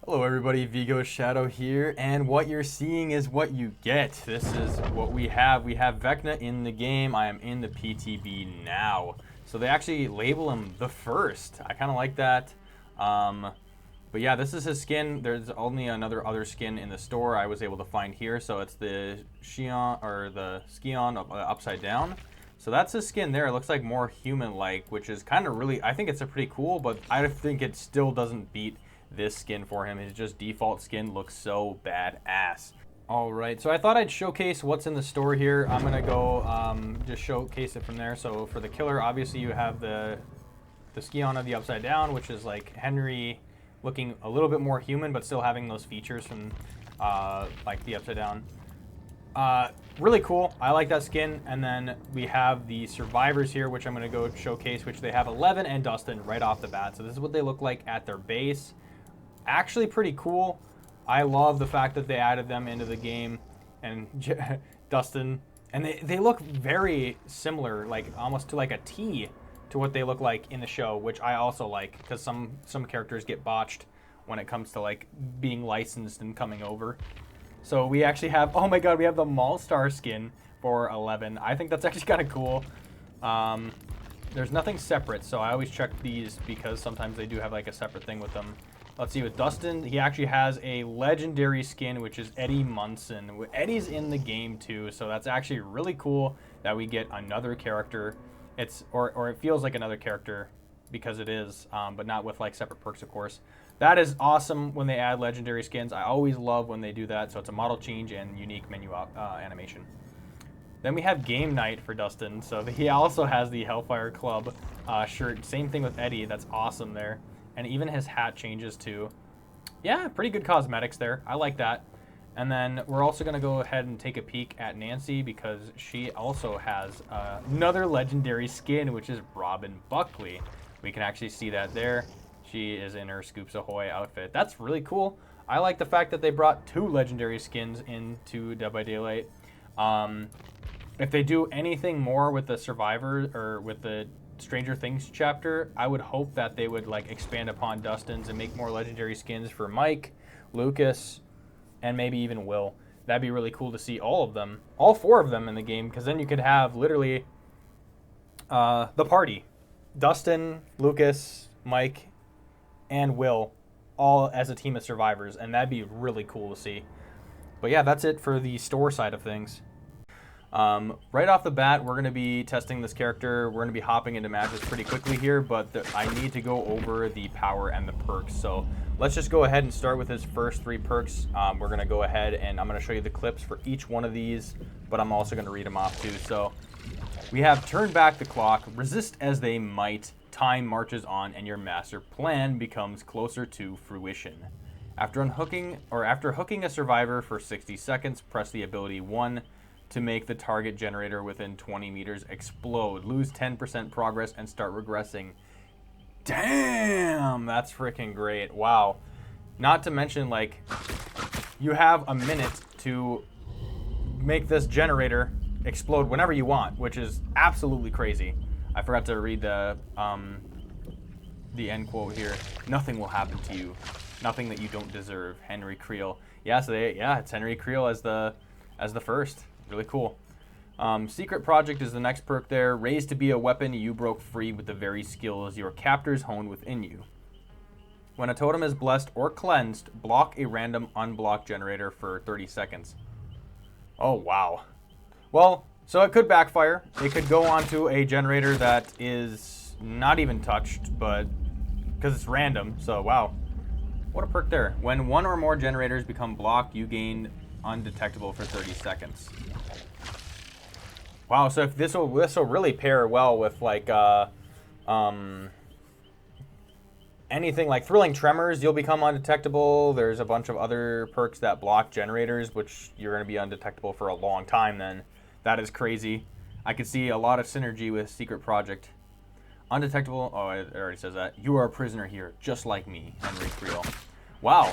Hello everybody, Vigo Shadow here, and what you're seeing is what you get. This is what we have. We have Vecna in the game. I am in the PTB now. So they actually label him the first. I kind of like that. But yeah, this is his skin. There's only other skin in the store I was able to find here. So it's the Xion, or the Skion upside down. So that's his skin there. It looks like more human-like, which is kind of really, I think it's a pretty cool, but I think it still doesn't beat this skin for him. His just default skin looks so badass. All right, so I thought I'd showcase what's in the store here. I'm gonna go just showcase it from there. So for the killer, obviously you have the Skion of the upside down, which is like Henry looking a little bit more human, but still having those features from like the upside down. Really cool. I like that skin. And then we have the survivors here, which I'm going to go showcase, which they have 11 and Dustin right off the bat. So this is what they look like at their base. Actually pretty cool. I love the fact that they added them into the game, and Dustin, and they look very similar, like almost to like a T to what they look like in the show, which I also like, because some characters get botched when it comes to like being licensed and coming over. So we actually have, oh my god, we have the Maulstar skin for 11. I think that's actually kind of cool. There's nothing separate, so I always check these because sometimes they do have like a separate thing with them. Let's see, with Dustin, he actually has a legendary skin, which is Eddie Munson. Eddie's in the game too, so that's actually really cool that we get another character. Or it feels like another character because it is, but not with like separate perks, of course. That is awesome when they add legendary skins. I always love when they do that, so it's a model change and unique menu animation. Then we have Game Night for Dustin, so he also has the Hellfire Club shirt. Same thing with Eddie, that's awesome there. And even his hat changes too. Yeah, pretty good cosmetics there. I like that. And then we're also going to go ahead and take a peek at Nancy, because she also has another legendary skin, which is Robin Buckley. We can actually see that there. She is in her Scoops Ahoy outfit. That's really cool. I like the fact that they brought 2 legendary skins into Dead by Daylight. If they do anything more with the Survivor, or with the Stranger Things chapter, I would hope that they would like expand upon Dustin's and make more legendary skins for Mike, Lucas, and maybe even Will. That'd be really cool to see all of them, all 4 of them in the game, because then you could have literally the party. Dustin, Lucas, Mike, and Will all as a team of survivors, and that'd be really cool to see. But yeah, that's it for the store side of things. Right off the bat, we're going to be testing this character. We're going to be hopping into matches pretty quickly here, but I need to go over the power and the perks. So let's just go ahead and start with his first 3 perks. We're going to go ahead and I'm going to show you the clips for each one of these, but I'm also going to read them off too. So we have Turn Back the Clock, Resist as They Might, Time Marches On, and your master plan becomes closer to fruition. After hooking a survivor for 60 seconds, press the ability 1 to make the target generator within 20 meters explode. Lose 10% progress and start regressing. Damn, that's freaking great. Wow. Not to mention, like, you have a minute to make this generator explode whenever you want, which is absolutely crazy. I forgot to read the end quote here. Nothing will happen to you. Nothing that you don't deserve. Henry Creel. Yeah, so it's Henry Creel as the first. Really cool. Secret Project is the next perk there. Raised to be a weapon, you broke free with the very skills your captors honed within you. When a totem is blessed or cleansed, block a random unblocked generator for 30 seconds. Oh, wow. Well, so it could backfire. It could go onto a generator that is not even touched, but because it's random. So, wow. What a perk there. When 1 or more generators become blocked, you gain undetectable for 30 seconds. Wow, so if this will really pair well with like anything like Thrilling Tremors, you'll become undetectable. There's a bunch of other perks that block generators, which you're going to be undetectable for a long time then. That is crazy. I could see a lot of synergy with Secret Project. Undetectable, oh, it already says that. You are a prisoner here, just like me, Henry Creel. Wow.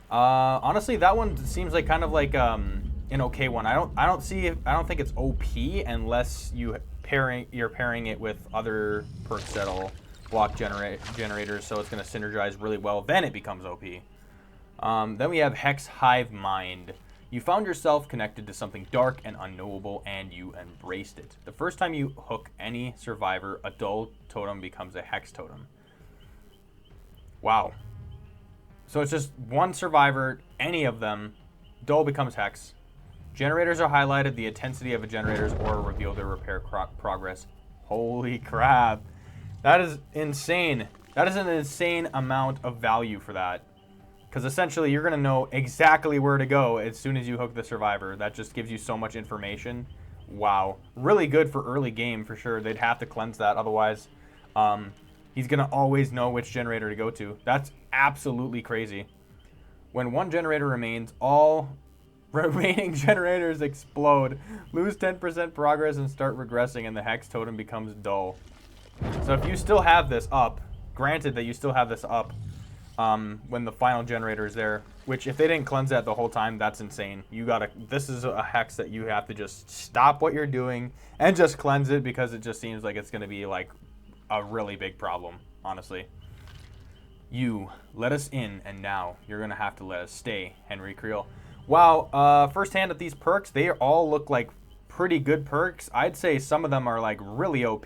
Honestly, that one seems like kind of like an okay one. I don't think it's OP unless you're pairing it with other perks that'll block generators, so it's going to synergize really well. Then it becomes OP. Then we have Hex Hive Mind. You found yourself connected to something dark and unknowable, and you embraced it. The first time you hook any survivor, a dull totem becomes a hex totem. Wow. So it's just one survivor, any of them, dull becomes hex. Generators are highlighted. The intensity of a generator's aura reveal their repair progress. Holy crap. That is insane. That is an insane amount of value for that. Because essentially, you're going to know exactly where to go as soon as you hook the survivor. That just gives you so much information. Wow. Really good for early game, for sure. They'd have to cleanse that. Otherwise, he's going to always know which generator to go to. That's absolutely crazy. When one generator remains, all remaining generators explode, lose 10% progress, and start regressing, and the hex totem becomes dull. So if you still have this up, granted that you still have this up, when the final generator is there, which if they didn't cleanse that the whole time, that's insane. This is a hex that you have to just stop what you're doing and just cleanse it, because it just seems like it's going to be like a really big problem, honestly. You let us in, and now you're going to have to let us stay, Henry Creel. Wow, first hand at these perks, they all look like pretty good perks. I'd say some of them are like really OP.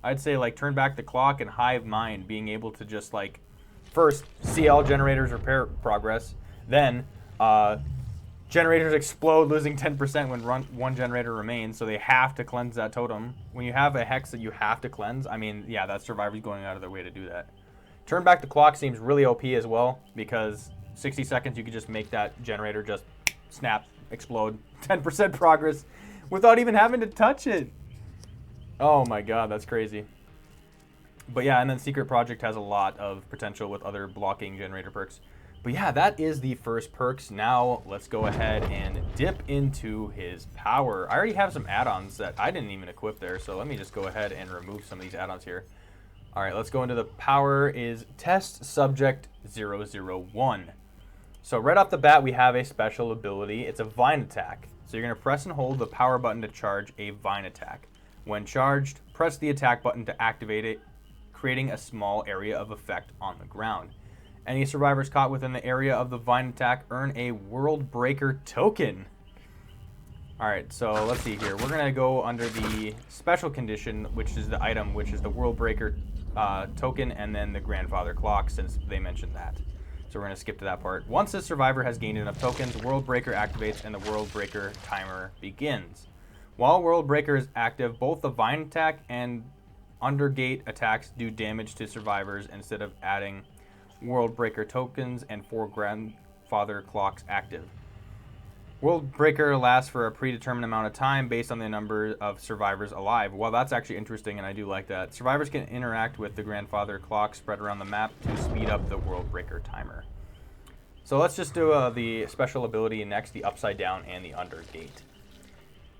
I'd say like Turn Back the Clock and Hive Mind, being able to just like first see all generators repair progress, then generators explode, losing 10% when one generator remains, so they have to cleanse that totem. When you have a hex that you have to cleanse, I mean, yeah, that survivor's going out of their way to do that. Turn Back the Clock seems really OP as well, because 60 seconds you could just make that generator just snap, explode, 10% progress without even having to touch it. Oh my god, that's crazy. But yeah, and then Secret Project has a lot of potential with other blocking generator perks. But yeah, that is the first perks. Now let's go ahead and dip into his power. I already have some add-ons that I didn't even equip there, so let me just go ahead and remove some of these add-ons here. All right, let's go into the power is Test Subject 001. So right off the bat, we have a special ability. It's a Vine Attack. So you're going to press and hold the power button to charge a Vine Attack. When charged, press the attack button to activate it, creating a small area of effect on the ground. Any survivors caught within the area of the Vine Attack earn a World Breaker token. Alright, so let's see here. We're going to go under the special condition, which is the item, which is the World Breaker token, and then the Grandfather Clock, since they mentioned that. So we're going to skip to that part. Once the survivor has gained enough tokens, World Breaker activates and the World Breaker timer begins. While World Breaker is active, both the Vine Attack and Undergate attacks do damage to survivors instead of adding World Breaker tokens and 4 Grandfather Clocks active. World Breaker lasts for a predetermined amount of time based on the number of survivors alive. Well, that's actually interesting, and I do like that. Survivors can interact with the Grandfather Clock spread around the map to speed up the World Breaker timer. So let's just do the special ability next, the Upside Down and the Undergate.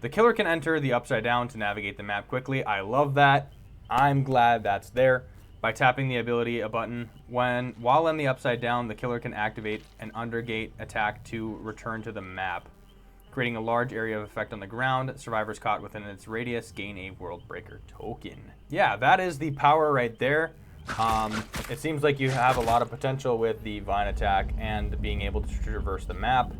The killer can enter the Upside Down to navigate the map quickly. I love that. I'm glad that's there. By tapping the ability a button, while in the Upside Down, the killer can activate an Undergate attack to return to the map, creating a large area of effect on the ground. Survivors caught within its radius gain a World Breaker token. Yeah, that is the power right there. It seems like you have a lot of potential with the Vine Attack and being able to traverse the map.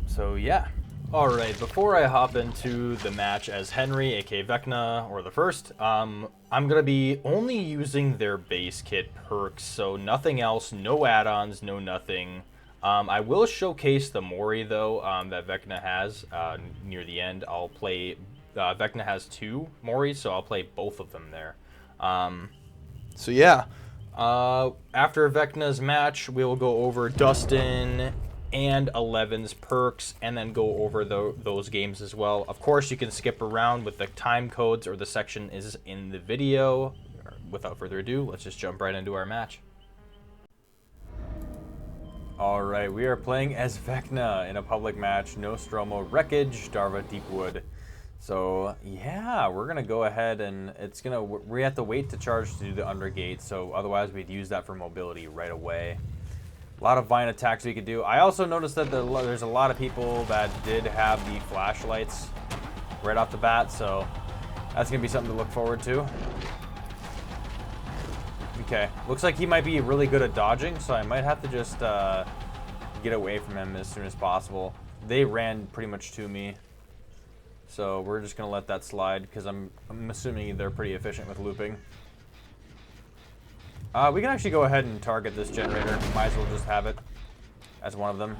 So yeah. Alright, before I hop into the match as Henry, aka Vecna, or the first, I'm going to be only using their base kit perks, so nothing else, no add-ons, no nothing. I will showcase the Mori, though, that Vecna has near the end. I'll play, Vecna has 2 Moris, so I'll play both of them there. So yeah, after Vecna's match, we'll go over Dustin and 11's perks, and then go over those games as well. Of course, you can skip around with the time codes, or the section is in the video. Without further ado, let's just jump right into our match. Alright, we are playing as Vecna in a public match. Nostromo, Wreckage, Darva, Deepwood. So yeah, we're gonna go ahead and we have to wait to charge to do the Undergate, so otherwise we'd use that for mobility right away. A lot of Vine attacks we could do. I also noticed that there's a lot of people that did have the flashlights right off the bat, so that's going to be something to look forward to. We Okay, looks like he might be really good at dodging, so I might have to just get away from him as soon as possible. They ran pretty much to me, so we're just gonna let that slide because I'm assuming they're pretty efficient with looping. We can actually go ahead and target this generator. Might as well just have it as one of them.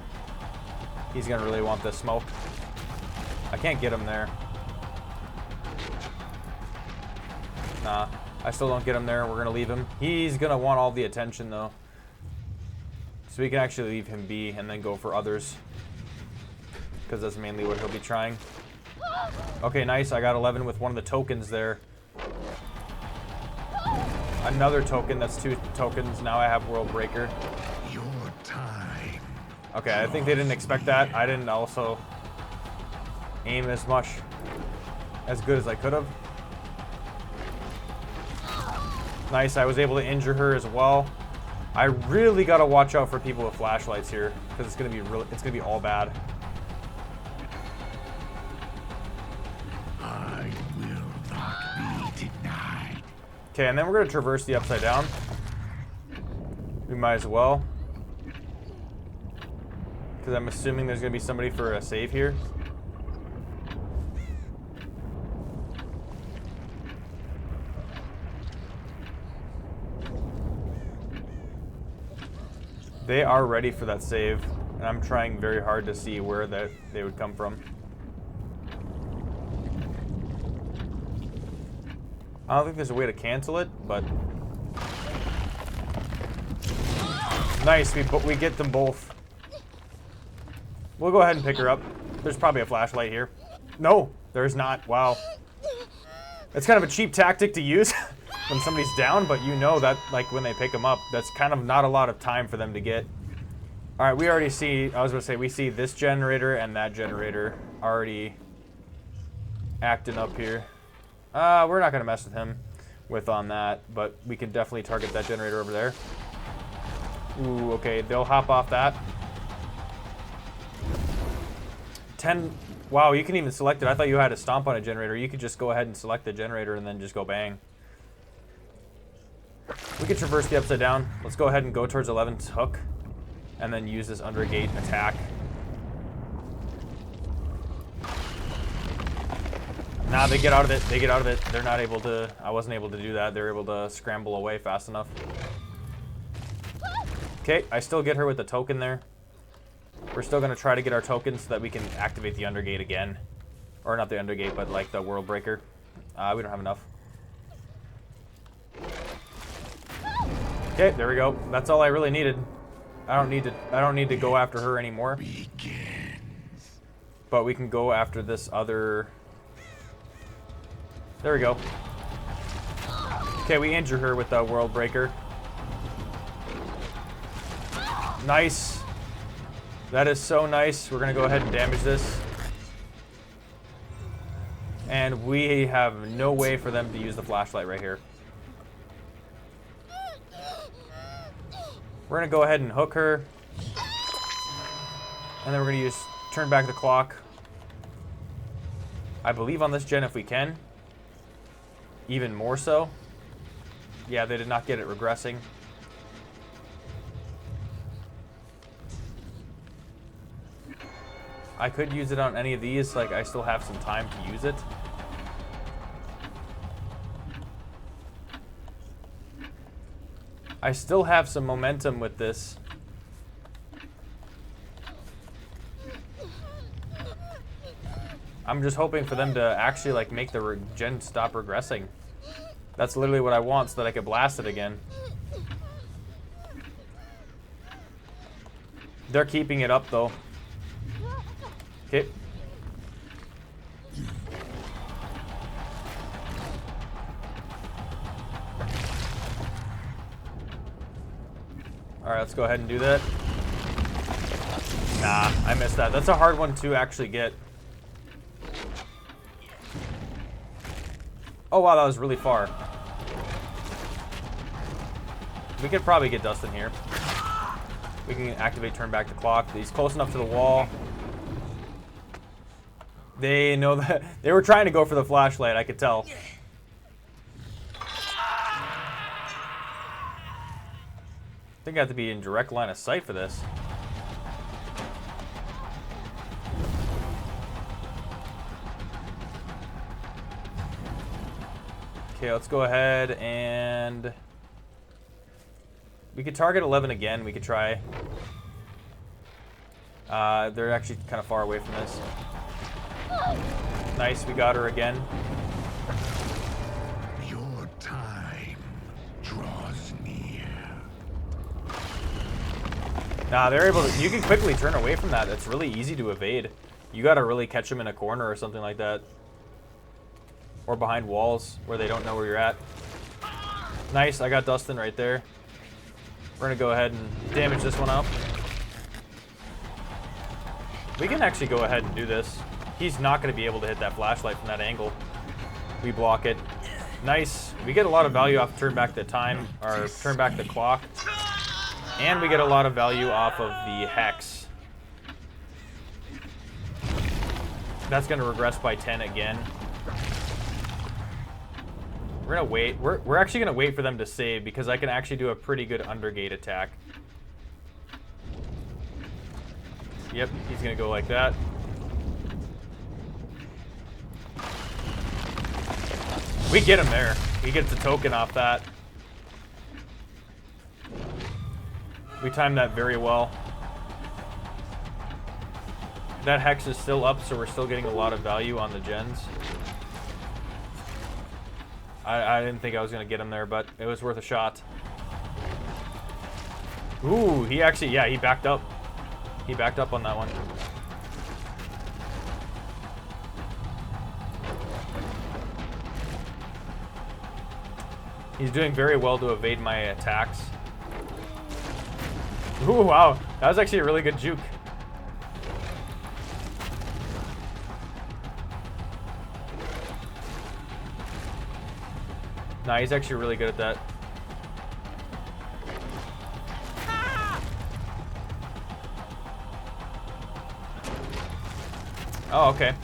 He's gonna really want this smoke. I can't get him there. Nah, I still don't get him there. We're gonna leave him. He's gonna want all the attention though. So we can actually leave him be and then go for others. Because that's mainly what he'll be trying. Okay, nice. I got 11 with one of the tokens there. Another token. That's 2 tokens. Now I have World Breaker. Your time. Okay, I think they didn't expect that. I didn't also aim as good as I could have. Nice. I was able to injure her as well. I really got to watch out for people with flashlights here because it's going to be all bad. I will not be denied. Okay, and then we're going to traverse the upside down. We might as well. Because I'm assuming there's going to be somebody for a save here. They are ready for that save, and I'm trying very hard to see where they would come from. I don't think there's a way to cancel it, but nice. We get them both. We'll go ahead and pick her up. There's probably a flashlight here. No, there's not. Wow. It's kind of a cheap tactic to use when somebody's down, but you know that like when they pick them up, that's kind of not a lot of time for them to get. All right, we already see, I was gonna say, we see this generator and that generator already acting up here. We're not gonna mess with him on that, but we can definitely target that generator over there. Ooh, okay, they'll hop off that. 10, wow, you can even select it. I thought you had to stomp on a generator. You could just go ahead and select the generator and then just go bang. We could traverse the upside down. Let's go ahead and go towards 11's hook and then use this under gate attack. Nah, they get out of it. They get out of it. They're not able to, I wasn't able to do that. They're able to scramble away fast enough. Okay, I still get her with the token there. We're still going to try to get our tokens so that we can activate the undergate again. Or not the undergate, but like the world breaker. We don't have enough. Okay, there we go. That's all I really needed. I don't need to go after her anymore. Begins. But we can go after this other. There we go. Okay, we injure her with the world breaker. Nice. That is so nice. We're gonna go ahead and damage this. And we have no way for them to use the flashlight right here. We're gonna go ahead and hook her. And then we're gonna turn back the clock. I believe on this gen if we can. Even more so. Yeah, they did not get it regressing. I could use it on any of these, like I still have some time to use it. I still have some momentum with this. I'm just hoping for them to actually like make the gen stop regressing. That's literally what I want so that I can blast it again. They're keeping it up though. Okay. All right, let's go ahead and do that. Nah, I missed that. That's a hard one to actually get. Oh wow, that was really far. We could probably get Dustin here. We can activate turn back the clock. He's close enough to the wall. They know that they were trying to go for the flashlight, I could tell. think I have to be in direct line of sight for this. Okay, let's go ahead and we could target 11 again. We could try. They're actually kind of far away from this. Nice, we got her again. Your time draws near. Nah, they're able to. You can quickly turn away from that. It's really easy to evade. You got to really catch them in a corner or something like that. Or behind walls where they don't know where you're at. Nice, I got Dustin right there. We're going to go ahead and damage this one up. We can actually go ahead and do this. He's not going to be able to hit that flashlight from that angle. We block it. Nice. We get a lot of value off turn back the time, or turn back the clock. And we get a lot of value off of the hex. That's going to regress by 10 again. We're going to wait. We're actually going to wait for them to save because I can actually do a pretty good undergate attack. Yep, he's going to go like that. We get him there. He gets a token off that. We timed that very well. That hex is still up, so we're still getting a lot of value on the gens. I didn't think I was going to get him there, but it was worth a shot. Ooh, he actually, yeah, he backed up. He backed up on that one. He's doing very well to evade my attacks. Ooh, wow. That was actually a really good juke. Nah, he's actually really good at that. Oh, okay.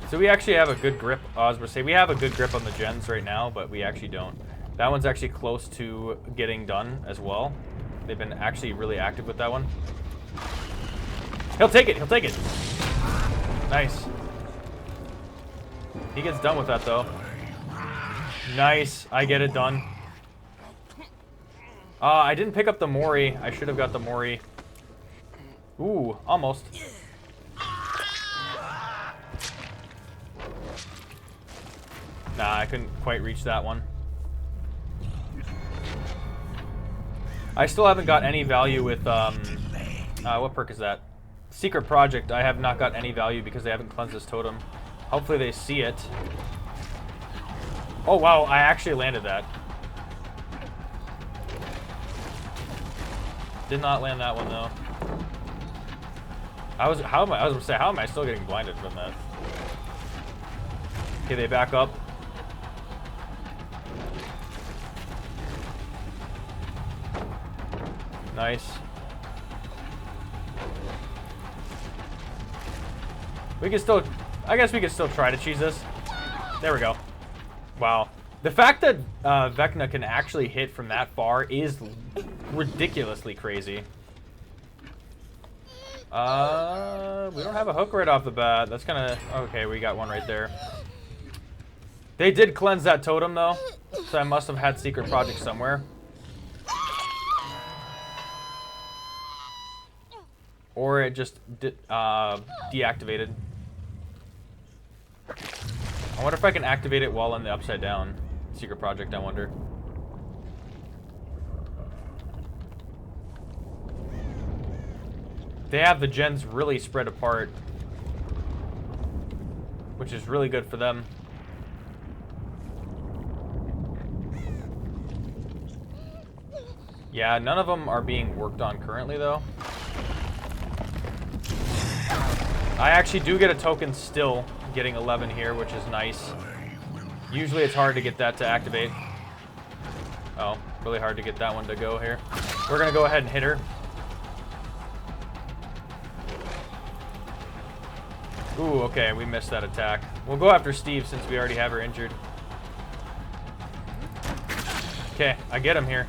So we actually have a good grip. I was going to say, we have a good grip on the gens right now, but we actually don't. That one's actually close to getting done as well. They've been actually really active with that one. He'll take it. He'll take it. Nice. He gets done with that, though. Nice. I get it done. I didn't pick up the Mori. I should have got the Mori. Ooh, almost. Nah, I couldn't quite reach that one. I still haven't got any value with, what perk is that? Secret Project. I have not got any value because they haven't cleansed this totem. Hopefully they see it. Oh, wow, I actually landed that. Did not land that one, though. I was gonna say, how am I still getting blinded from that? Okay, they back up. Nice. We can still, I guess we can still try to cheese this. There we go. Wow. The fact that Vecna can actually hit from that far is ridiculously crazy. We don't have a hook right off the bat. That's kind of, okay, we got one right there. They did cleanse that totem, though, so I must have had Secret Project somewhere. Or it just deactivated. I wonder if I can activate it while in the upside down. Secret Project, I wonder. They have the gens really spread apart, which is really good for them. Yeah, none of them are being worked on currently, though. I actually do get a token still, getting 11 here, which is nice. Usually it's hard to get that to activate. Oh, really hard to get that one to go here. We're going to go ahead and hit her. Ooh, okay, we missed that attack. We'll go after Steve since we already have her injured. Okay, I get him here.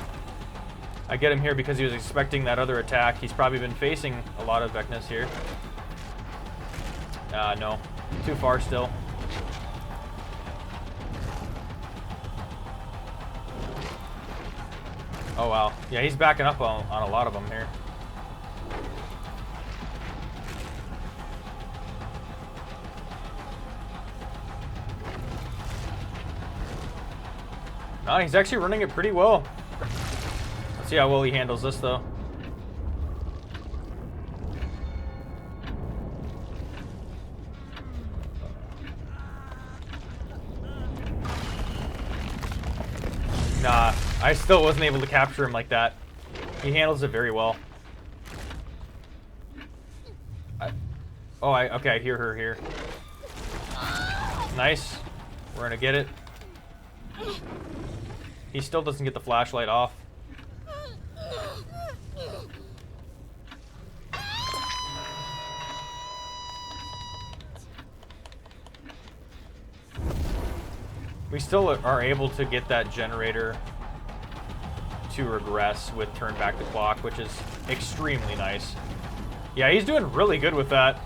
I get him here because he was expecting that other attack. He's probably been facing a lot of Vecnas here. No. Too far still. Oh, wow. Yeah, he's backing up on a lot of them here. No, he's actually running it pretty well. Let's see how well he handles this, though. Nah, I still wasn't able to capture him like that. He handles it very well. Okay, I hear her here. Nice. We're gonna get it. He still doesn't get the flashlight off. We still are able to get that generator to regress with turn back the clock, which is extremely nice. Yeah, he's doing really good with that.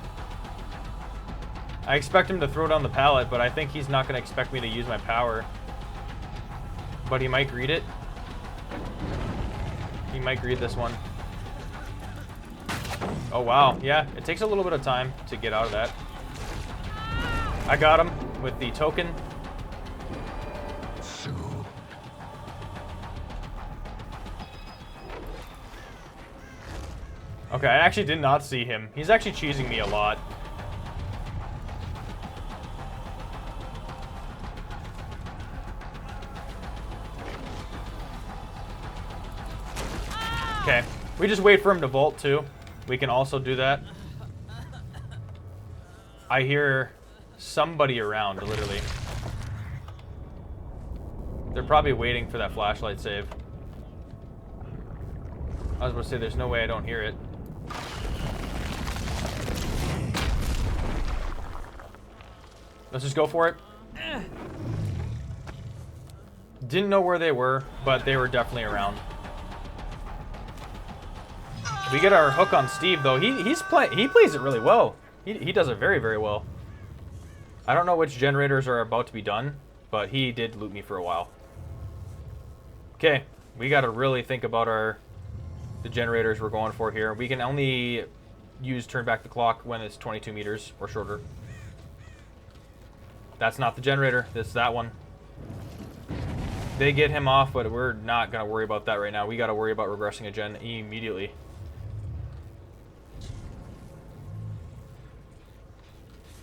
I expect him to throw down the pallet, but I think he's not going to expect me to use my power. But he might greet it. He might greet this one. Oh, wow. Yeah, it takes a little bit of time to get out of that. I got him with the token. Okay, I actually did not see him. He's actually cheesing me a lot. Okay, we just wait for him to vault too. We can also do that. I hear somebody around, literally. They're probably waiting for that flashlight save. I was going to say, there's no way I don't hear it. Let's just go for it. Didn't know where they were, but they were definitely around. We get our hook on Steve, though. He plays it really well. He does it very, very well. I don't know which generators are about to be done, but he did loot me for a while. Okay, we got to really think about the generators we're going for here. We can only use turn back the clock when it's 22 meters or shorter. That's not the generator. This is that one. They get him off, but we're not going to worry about that right now. We got to worry about regressing a gen immediately.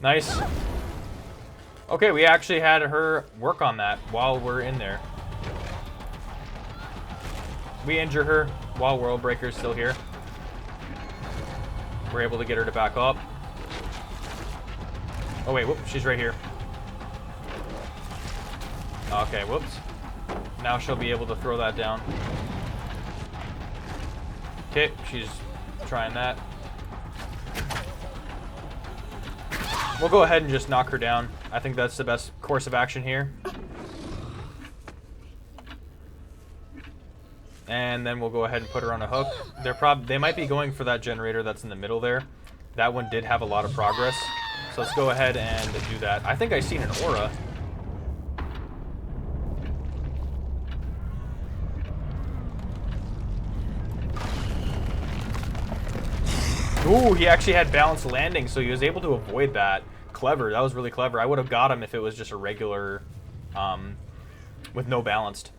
Nice. Okay, we actually had her work on that while we're in there. We injure her while World Breaker's still here. We're able to get her to back up. Oh wait, whoops, she's right here. Okay, whoops. Now she'll be able to throw that down. Okay, she's trying that. We'll go ahead and just knock her down. I think that's the best course of action here. And then we'll go ahead and put her on a hook. They might be going for that generator that's in the middle there. That one did have a lot of progress. So let's go ahead and do that. I think I seen an aura. Ooh, he actually had balanced landing, so he was able to avoid that. Clever. That was really clever. I would have got him if it was just a regular, with no balanced.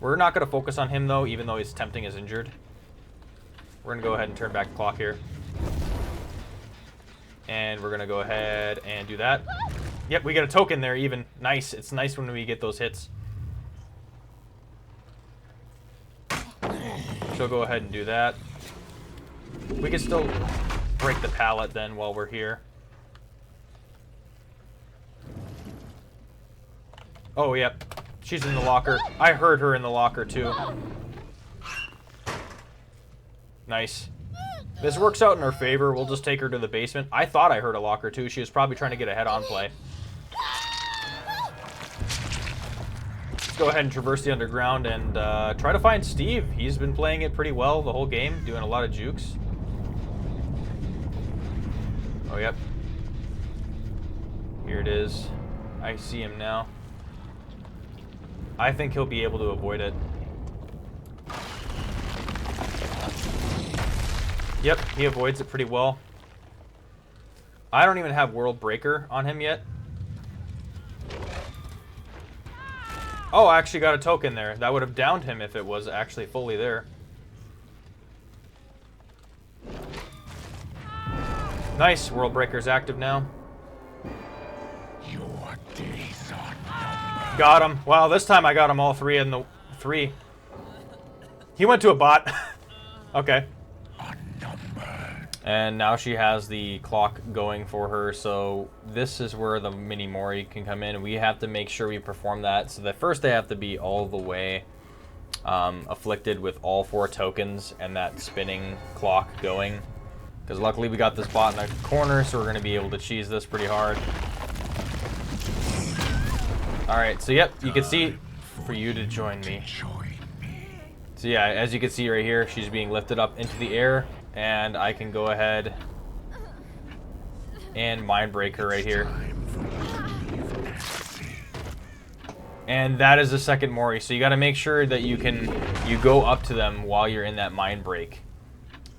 We're not going to focus on him, though, even though he's tempting as injured. We're going to go ahead and turn back the clock here. And we're going to go ahead and do that. Yep, we get a token there even. Nice. It's nice when we get those hits. She'll go ahead and do that. We can still break the pallet then while we're here. Oh, yep. She's in the locker. I heard her in the locker, too. Nice. This works out in our favor. We'll just take her to the basement. I thought I heard a locker, too. She was probably trying to get a head-on play. go ahead and traverse the underground and try to find Steve. He's been playing it pretty well the whole game, doing a lot of jukes. Oh, yep. Here it is. I see him now. I think he'll be able to avoid it. Yep, he avoids it pretty well. I don't even have World Breaker on him yet. Oh, I actually got a token there. That would have downed him if it was actually fully there. Nice, World Breaker's active now. Your days are numbered. Got him. Wow, this time I got him all three in the three. He went to a bot. Okay. And now she has the clock going for her, so this is where the mini Mori can come in. We have to make sure we perform that. So the first they have to be all the way afflicted with all 4 tokens and that spinning clock going. Because luckily we got this bot in the corner, so we're going to be able to cheese this pretty hard. Alright, so yep, you can see, for you to join me. So yeah, as you can see right here, she's being lifted up into the air. And I can go ahead and mind break her right here. And that is the second Mori. So you got to make sure that you go up to them while you're in that mind break,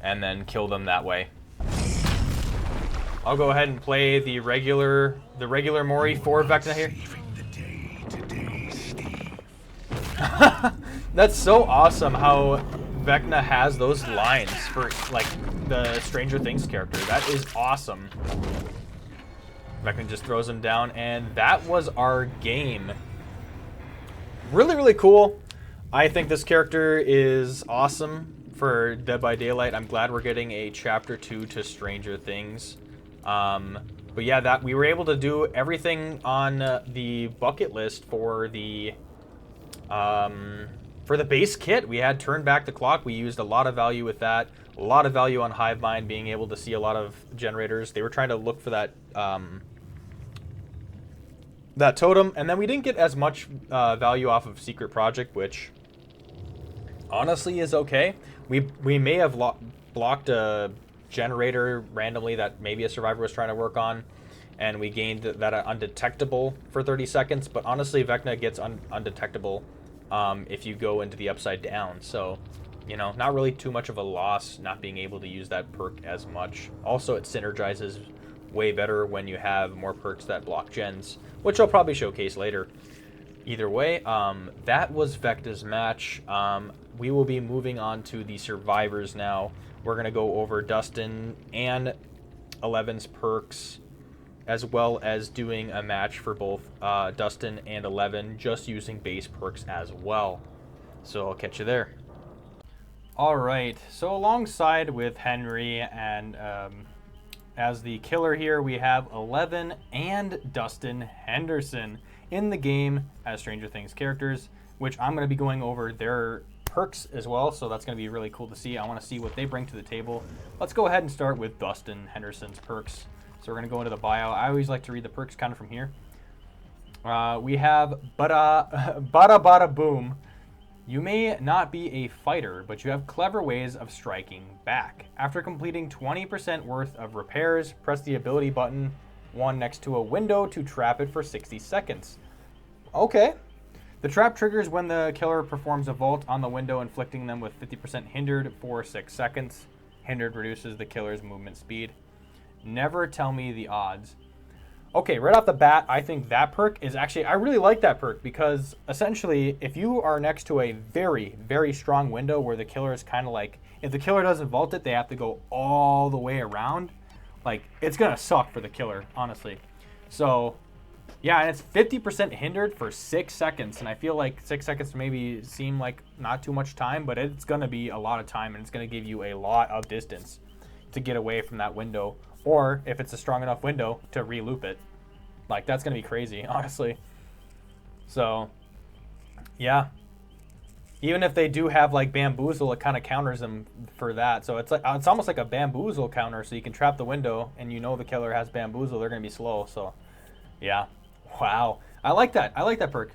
and then kill them that way. I'll go ahead and play the regular Mori for Vecna here. That's so awesome how Vecna has those lines for, like, the Stranger Things character. That is awesome. Vecna just throws him down, and that was our game. Really, really cool. I think this character is awesome for Dead by Daylight. I'm glad we're getting a Chapter 2 to Stranger Things. But yeah, that we were able to do everything on the bucket list for the base kit. We had turned back the clock. We used a lot of value with that. A lot of value on Hive Mind, being able to see a lot of generators. They were trying to look for that that totem, and then we didn't get as much value off of Secret Project, which honestly is okay. We may have blocked a generator randomly that maybe a survivor was trying to work on, and we gained that undetectable for 30 seconds. But honestly, Vecna gets undetectable if you go into the upside down. So, you know, not really too much of a loss not being able to use that perk as much. Also, it synergizes way better when you have more perks that block gens, which I'll probably showcase later. Either way, that was Vecna's match. We will be moving on to the survivors now. We're going to go over Dustin and 11's perks, as well as doing a match for both Dustin and 11, just using base perks as well. So I'll catch you there. All right, so alongside with Henry and as the killer here, we have 11 and Dustin Henderson in the game as Stranger Things characters, which I'm going to be going over their perks as well, so that's going to be really cool to see. I want to see what they bring to the table. Let's go ahead and start with Dustin Henderson's perks. So we're going to go into the bio. I always like to read the perks kind of from here. We have Bada Bada Boom. You may not be a fighter, but you have clever ways of striking back. After completing 20% worth of repairs, press the ability button, one next to a window, to trap it for 60 seconds. Okay. The trap triggers when the killer performs a vault on the window, inflicting them with 50% hindered for 6 seconds. Hindered reduces the killer's movement speed. Never tell me the odds. Okay, right off the bat, I think that perk is actually, I really like that perk, because essentially, if you are next to a very, very strong window where the killer is kind of like, if the killer doesn't vault it, they have to go all the way around. Like, it's going to suck for the killer, honestly. So, yeah, and it's 50% hindered for 6 seconds, and I feel like 6 seconds maybe seem like not too much time, but it's going to be a lot of time, and it's going to give you a lot of distance to get away from that window. Or, if it's a strong enough window, to re-loop it. Like, that's going to be crazy, honestly. So, yeah. Even if they do have, like, Bamboozle, it kind of counters them for that. So, it's like it's almost like a Bamboozle counter, so you can trap the window, and you know the killer has Bamboozle, they're going to be slow. So, yeah. Wow. I like that. I like that perk.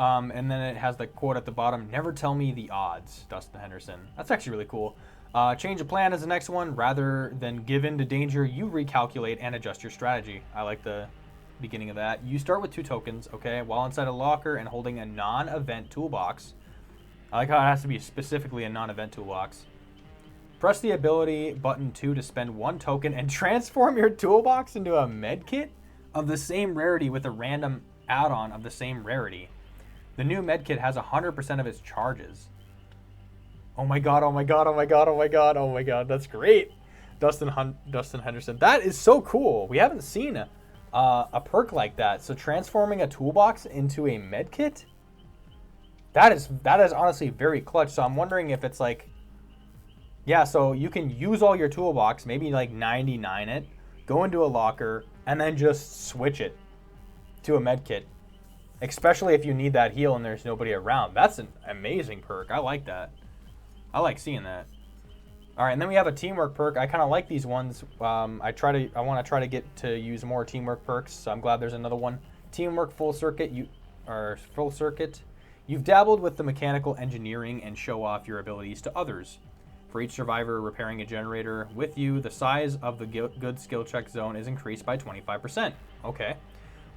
And then it has the quote at the bottom, never tell me the odds, Dustin Henderson. That's actually really cool. Change of plan is the next one. Rather than give in to danger, you recalculate and adjust your strategy. I like the beginning of that. You start with 2 tokens, okay, while inside a locker and holding a non-event toolbox. I like how it has to be specifically a non-event toolbox. Press the ability button 2 to spend 1 token and transform your toolbox into a med kit of the same rarity with a random add-on of the same rarity. The new med kit has 100% of its charges. Oh my god, oh my god, oh my god, oh my god, oh my god, that's great. Dustin Henderson. That is so cool. We haven't seen a perk like that. So transforming a toolbox into a med kit? That is honestly very clutch. So I'm wondering if it's like, yeah, so you can use all your toolbox, maybe like 99 it, go into a locker, and then just switch it to a med kit. Especially if you need that heal and there's nobody around. That's an amazing perk. I like that. I like seeing that. All right, and then we have a teamwork perk. I kind of like these ones. I want to try to get to use more teamwork perks. So I'm glad there's another one. Teamwork full circuit. Full circuit. You've dabbled with the mechanical engineering and show off your abilities to others. For each survivor repairing a generator with you, the size of the good skill check zone is increased by 25%. Okay.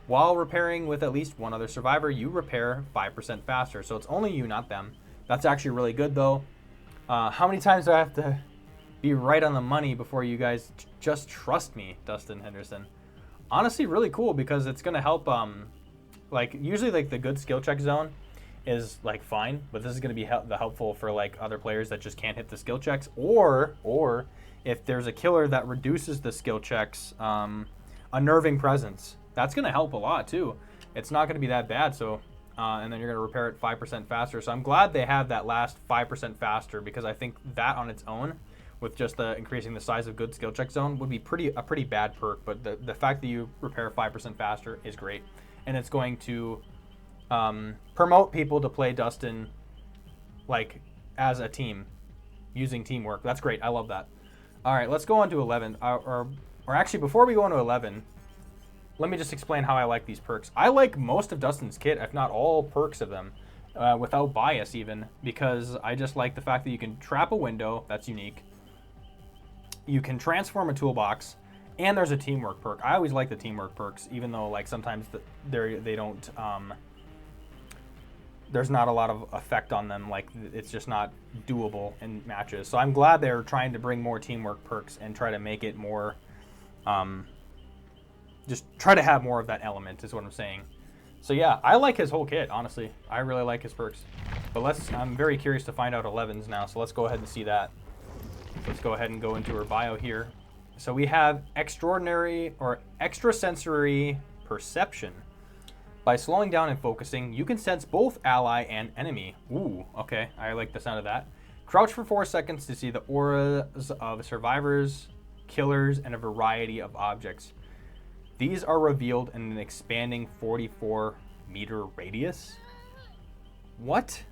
While repairing with at least one other survivor, you repair 5% faster. So it's only you, not them. That's actually really good, though. How many times do I have to be right on the money before you guys just trust me, Dustin Henderson? Honestly, really cool because it's going to help, like, usually, like, the good skill check zone is, like, fine. But this is going to be helpful for, like, other players that just can't hit the skill checks. Or if there's a killer that reduces the skill checks, unnerving presence. That's going to help a lot, too. It's not going to be that bad, so... and then you're going to repair it 5% faster. So I'm glad they have that last 5% faster because I think that on its own, with just increasing the size of good skill check zone, would be a pretty bad perk. But the fact that you repair 5% faster is great. And it's going to promote people to play Dustin like as a team, using teamwork. That's great. I love that. All right, let's go on to 11. Or actually, before we go on to 11... let me just explain how I like these perks. I like most of Dustin's kit, if not all perks of them, without bias even, because I just like the fact that you can trap a window, that's unique. You can transform a toolbox, and there's a teamwork perk. I always like the teamwork perks, even though like sometimes they don't, there's not a lot of effect on them, like it's just not doable in matches. So I'm glad they're trying to bring more teamwork perks and try to make it more, just try to have more of that element is what I'm saying. So yeah, I like his whole kit, honestly. I really like his perks. But I'm very curious to find out 11s now, so let's go ahead and see that. Let's go ahead and go into her bio here. So we have extraordinary or extrasensory perception. By slowing down and focusing, you can sense both ally and enemy. Ooh, okay, I like the sound of that. Crouch for 4 seconds to see the auras of survivors, killers, and a variety of objects. These are revealed in an expanding 44-meter radius. What?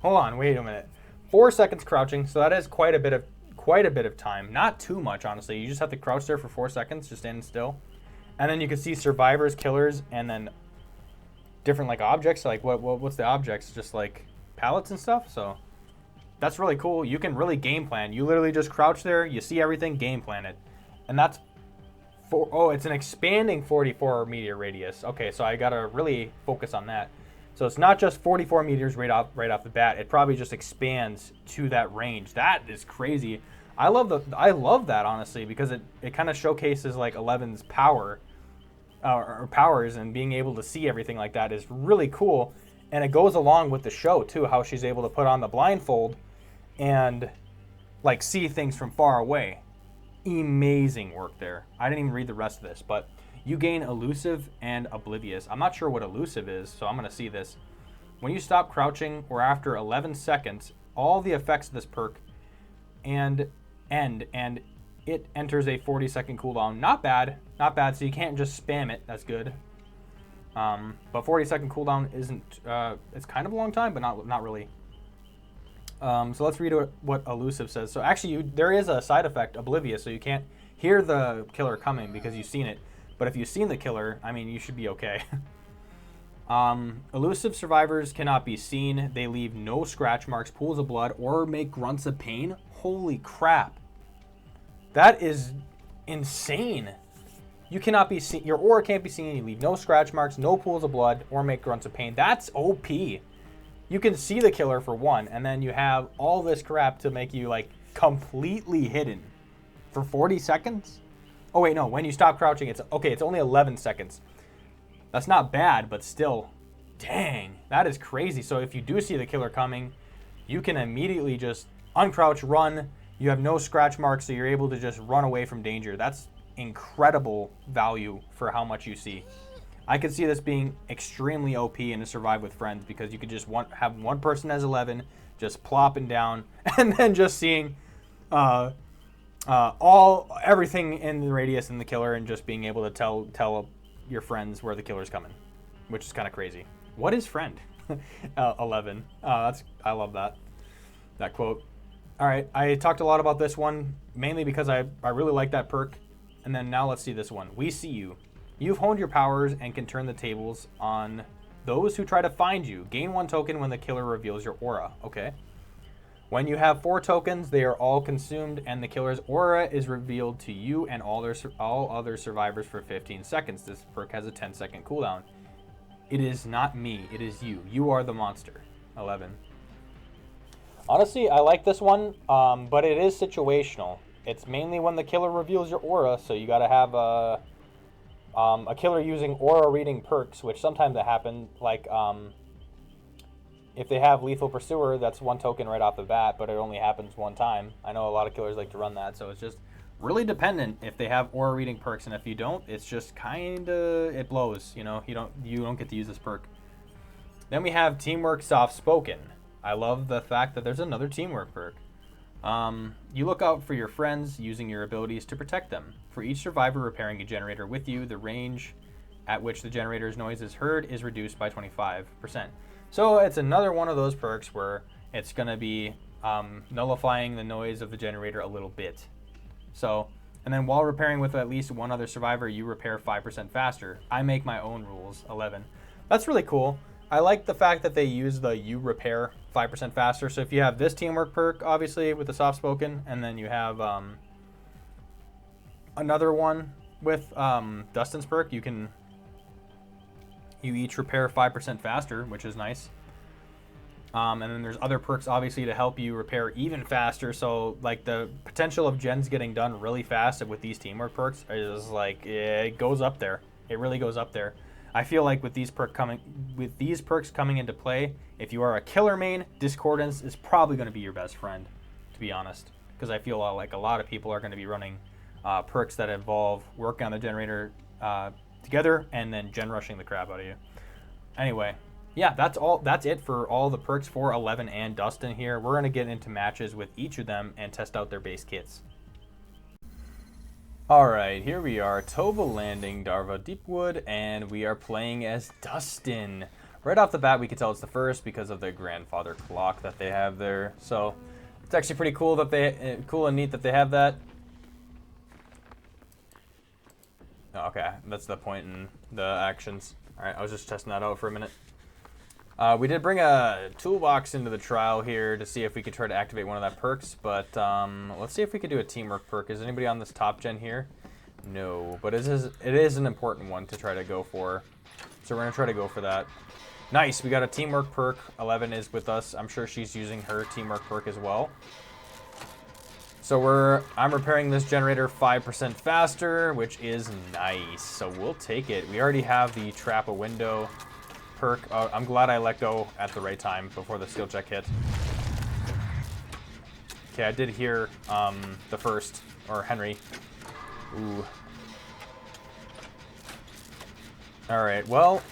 Hold on, wait a minute. 4 seconds crouching, so that is quite a bit of time. Not too much, honestly. You just have to crouch there for 4 seconds, just standing still, and then you can see survivors, killers, and then different like objects. Like what's the objects? Just like pallets and stuff. So that's really cool. You can really game plan. You literally just crouch there. You see everything, game plan it, and that's. It's an expanding 44-meter radius. Okay, so I gotta really focus on that. So it's not just 44 meters right off the bat. It probably just expands to that range. That is crazy. I love that honestly because it kind of showcases like 11's power, or powers, and being able to see everything like that is really cool. And it goes along with the show too, how she's able to put on the blindfold and like see things from far away. Amazing work there. I didn't even read the rest of this, but you gain elusive and oblivious. I'm not sure what elusive is, so I'm going to see this. When you stop crouching or after 11 seconds, all the effects of this perk end, and it enters a 40-second cooldown. Not bad, so you can't just spam it. That's good. But 40-second cooldown isn't, it's kind of a long time, but not really. So let's read what elusive says. So actually, there is a side effect, oblivious, so you can't hear the killer coming because you've seen it. But if you've seen the killer, I mean, you should be okay. Elusive survivors cannot be seen. They leave no scratch marks, pools of blood, or make grunts of pain. Holy crap. That is insane. You cannot be seen. Your aura can't be seen. You leave no scratch marks, no pools of blood, or make grunts of pain. That's OP. You can see the killer for one, and then you have all this crap to make you like completely hidden for 40 seconds. Oh wait, no. When you stop crouching, it's okay. It's only 11 seconds. That's not bad, but still, dang, that is crazy. So if you do see the killer coming, you can immediately just uncrouch, run. You have no scratch marks, so you're able to just run away from danger. That's incredible value for how much you see. I could see this being extremely OP in a survive with friends because you could just have one person as 11 just plopping down and then just seeing everything in the radius and the killer and just being able to tell your friends where the killer's coming, which is kind of crazy. What is friend? 11. I love that quote. All right, I talked a lot about this one mainly because I really like that perk. And then now let's see this one. We see you. You've honed your powers and can turn the tables on those who try to find you. Gain 1 token when the killer reveals your aura. Okay. When you have 4 tokens, they are all consumed, and the killer's aura is revealed to you and all other survivors for 15 seconds. This perk has a 10-second cooldown. It is not me. It is you. You are the monster. 11. Honestly, I like this one, but it is situational. It's mainly when the killer reveals your aura, so you got to have a killer using aura reading perks, which sometimes that happen, like if they have Lethal Pursuer, that's 1 token right off the bat, but it only happens 1 time. I know a lot of killers like to run that, so it's just really dependent if they have aura reading perks, and if you don't, it's just kind of, it blows, you know, you don't get to use this perk. Then we have Teamwork Soft Spoken. I love the fact that there's another teamwork perk. You look out for your friends using your abilities to protect them. For each survivor repairing a generator with you, the range at which the generator's noise is heard is reduced by 25%. So it's another one of those perks where it's going to be nullifying the noise of the generator a little bit. So, and then while repairing with at least one other survivor, you repair 5% faster. I make my own rules, 11. That's really cool. I like the fact that they use the you repair 5% faster. So if you have this teamwork perk, obviously, with the soft spoken, and then you have another one with Dustin's perk, you each repair 5% faster, which is nice. And then there's other perks, obviously, to help you repair even faster. So, like, the potential of gens getting done really fast with these teamwork perks is, like, it goes up there. It really goes up there. I feel like with these perks coming into play, if you are a killer main, Discordance is probably going to be your best friend, to be honest. Because I feel like a lot of people are going to be running perks that involve working on the generator together and then gen rushing the crap out of you. Anyway, yeah, that's it for all the perks for 11 and Dustin here. We're going to get into matches with each of them and test out their base kits. Alright, here we are, Tova Landing, Darva Deepwood, and we are playing as Dustin. Right off the bat, we can tell it's the first because of the grandfather clock that they have there. So, it's actually pretty cool that cool and neat that they have that. Okay, that's the point in the actions. Alright, I was just testing that out for a minute. We did bring a toolbox into the trial here to see if we could try to activate one of that perks, but let's see if we could do a teamwork perk. Is anybody on this top gen here? No, but it is an important one to try to go for. So we're going to try to go for that. Nice, we got a teamwork perk. 11 is with us. I'm sure she's using her teamwork perk as well. So I'm repairing this generator 5% faster, which is nice. So we'll take it. We already have the trap a window perk. I'm glad I let go at the right time before the skill check hit. Okay, I did hear the first, or Henry. Ooh. Alright, well,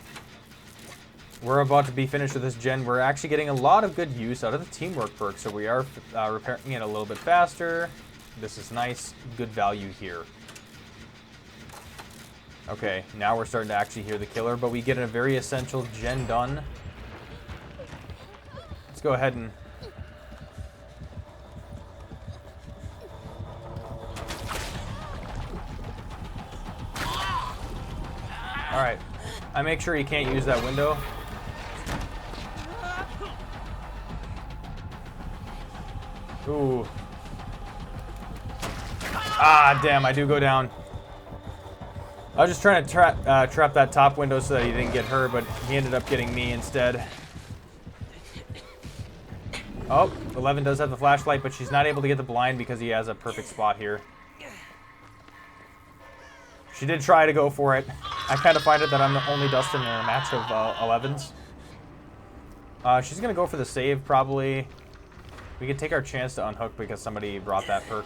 we're about to be finished with this gen. We're actually getting a lot of good use out of the teamwork perk, so we are repairing it a little bit faster. This is nice, good value here. Okay, now we're starting to actually hear the killer, but we get a very essential gen done. Let's go ahead and... Alright. I make sure he can't use that window. Ooh. Ah, damn, I do go down. I was just trying to trap that top window so that he didn't get her, but he ended up getting me instead. Oh, 11 does have the flashlight, but she's not able to get the blind because he has a perfect spot here. She did try to go for it. I kind of find it that I'm the only Dustin in a match of 11s. She's going to go for the save, probably. We could take our chance to unhook because somebody brought that perk.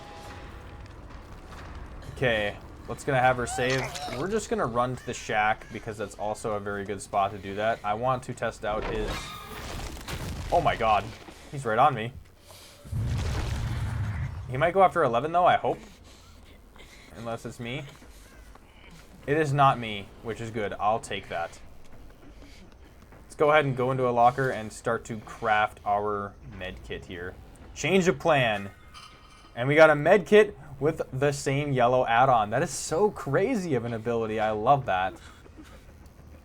Okay, let's gonna have her save. We're just gonna run to the shack because that's also a very good spot to do that. I want to test out his... Oh my god, he's right on me. He might go after 11 though, I hope. Unless it's me. It is not me, which is good. I'll take that. Let's go ahead and go into a locker and start to craft our med kit here. Change of plan. And we got a med kit with the same yellow add-on. That is so crazy of an ability. I love that.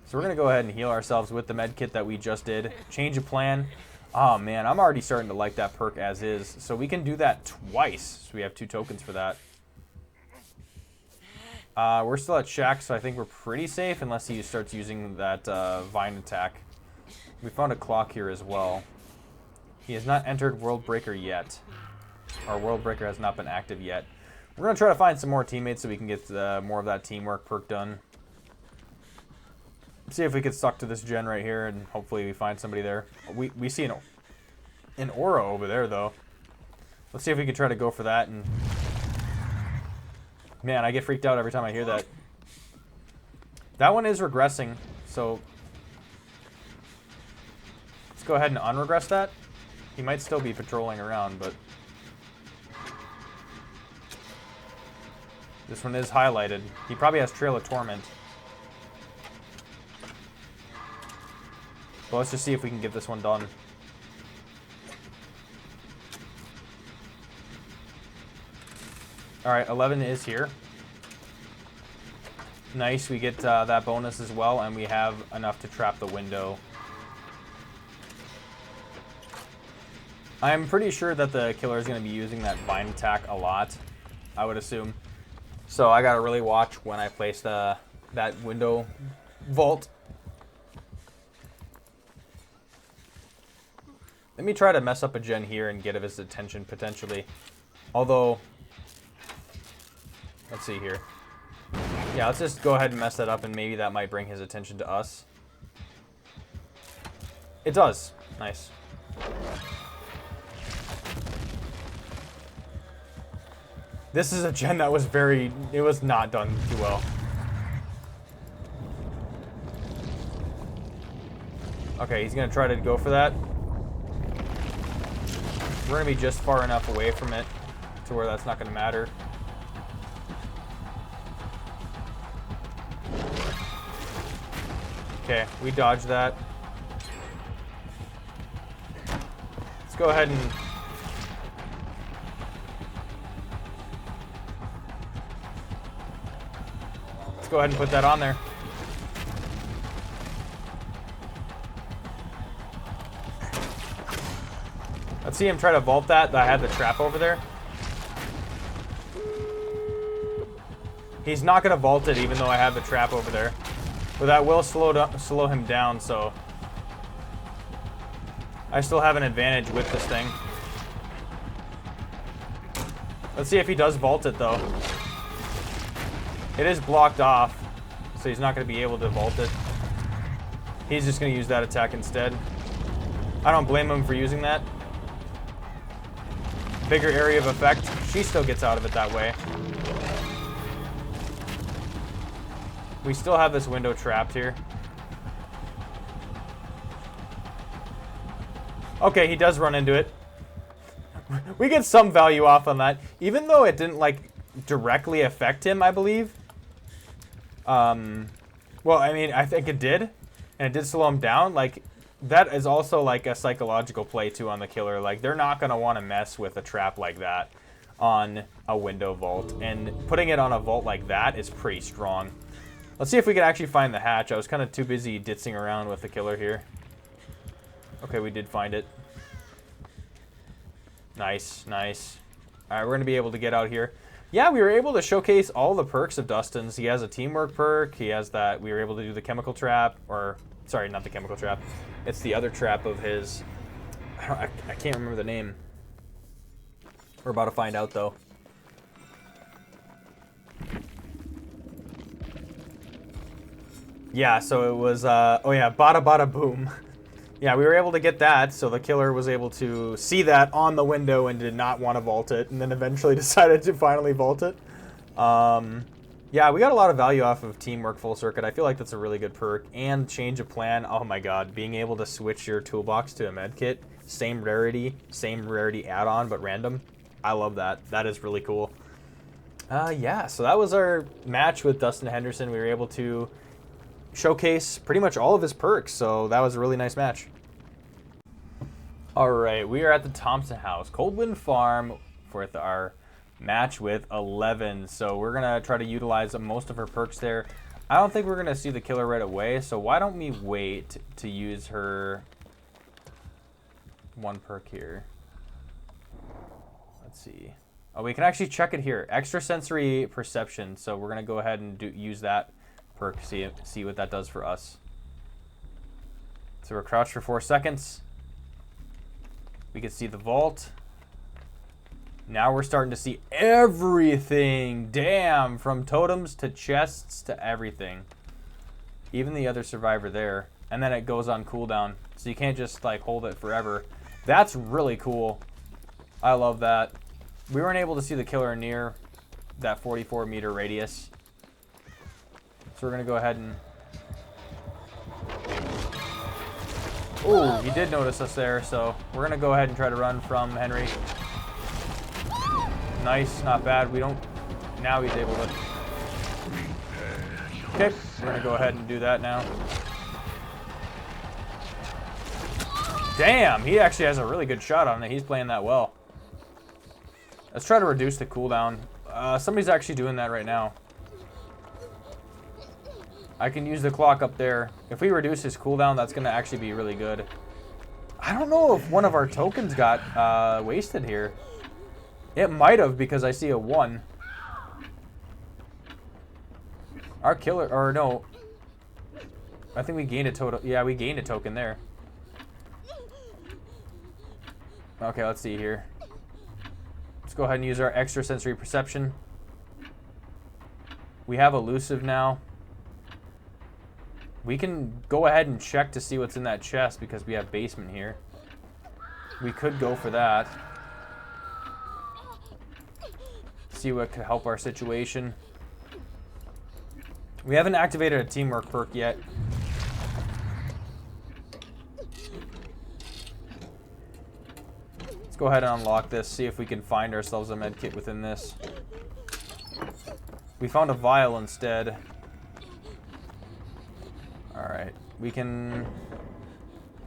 So we're going to go ahead and heal ourselves with the med kit that we just did. Change of plan. Oh man, I'm already starting to like that perk as is. So we can do that twice. So we have 2 tokens for that. We're still at shack, so I think we're pretty safe unless he starts using that vine attack. We found a clock here as well. He has not entered World Breaker yet. Our World Breaker has not been active yet. We're going to try to find some more teammates so we can get more of that teamwork perk done. See if we get stuck to this gen right here, and hopefully we find somebody there. We see an aura over there, though. Let's see if we can try to go for that. And man, I get freaked out every time I hear that. That one is regressing, so let's go ahead and unregress that. He might still be patrolling around, but this one is highlighted. He probably has Trail of Torment. But let's just see if we can get this one done. Alright, 11 is here. Nice, we get that bonus as well, and we have enough to trap the window. I'm pretty sure that the killer is going to be using that vine attack a lot, I would assume. So I got to really watch when I place that window vault. Let me try to mess up a gen here and get his attention potentially. Although, let's see here. Yeah, let's just go ahead and mess that up and maybe that might bring his attention to us. It does. Nice. This is a gen that was it was not done too well. Okay, he's going to try to go for that. We're going to be just far enough away from it to where that's not going to matter. Okay, we dodged that. Let's go ahead and... Let's go ahead and put that on there. Let's see him try to vault that. I had the trap over there. He's not going to vault it even though I have the trap over there. But that will slow him down, so I still have an advantage with this thing. Let's see if he does vault it, though. It is blocked off, so he's not going to be able to vault it. He's just going to use that attack instead. I don't blame him for using that. Bigger area of effect. She still gets out of it that way. We still have this window trapped here. Okay, he does run into it. We get some value off on that. Even though it didn't, like, directly affect him, I believe. Well, I mean, I think it did. And it did slow him down. Like, that is also, like, a psychological play, too, on the killer. Like, they're not going to want to mess with a trap like that on a window vault. And putting it on a vault like that is pretty strong. Let's see if we can actually find the hatch. I was kind of too busy ditzing around with the killer here. Okay, we did find it. Nice, nice. All right, we're going to be able to get out here. Yeah, we were able to showcase all the perks of Dustin's. He has a teamwork perk. He has that. We were able to do the chemical trap, or sorry, not the chemical trap. It's the other trap of his. I can't remember the name. We're about to find out, though. Yeah, so it was, oh yeah, bada bada boom. Yeah, we were able to get that, so the killer was able to see that on the window and did not want to vault it, and then eventually decided to finally vault it. Yeah, we got a lot of value off of Teamwork Full Circuit. I feel like that's a really good perk. And Change of Plan, oh my god, being able to switch your toolbox to a medkit, same rarity add-on, but random. I love that. That is really cool. Yeah, so that was our match with Dustin Henderson. We were able to showcase pretty much all of his perks, so that was a really nice match. All right, we are at the Thompson house, Coldwind Farm, for our match with 11. So we're gonna try to utilize most of her perks there. I don't think we're gonna see the killer right away, so why don't we wait to use her one perk here. Let's see. Oh, we can actually check it here. Extrasensory perception. So we're gonna go ahead and use that perk, see what that does for us. So we're crouched for 4 seconds. We can see the vault. Now we're starting to see everything. Damn, from totems to chests to everything. Even the other survivor there. And then it goes on cooldown. So you can't just like hold it forever. That's really cool. I love that. We weren't able to see the killer near that 44-meter radius. So we're going to go ahead and... Ooh, he did notice us there, so we're going to go ahead and try to run from Henry. Nice, not bad. We don't... Now he's able to... Okay, we're going to go ahead and do that now. Damn, he actually has a really good shot on it. He's playing that well. Let's try to reduce the cooldown. Somebody's actually doing that right now. I can use the clock up there. If we reduce his cooldown, that's going to actually be really good. I don't know if one of our tokens got wasted here. It might have, because I see a 1. Our killer, or no. I think we gained a total. Yeah, we gained a token there. Okay, let's see here. Let's go ahead and use our extrasensory perception. We have elusive now. We can go ahead and check to see what's in that chest because we have basement here. We could go for that. See what could help our situation. We haven't activated a teamwork perk yet. Let's go ahead and unlock this, see if we can find ourselves a medkit within this. We found a vial instead. Alright, we can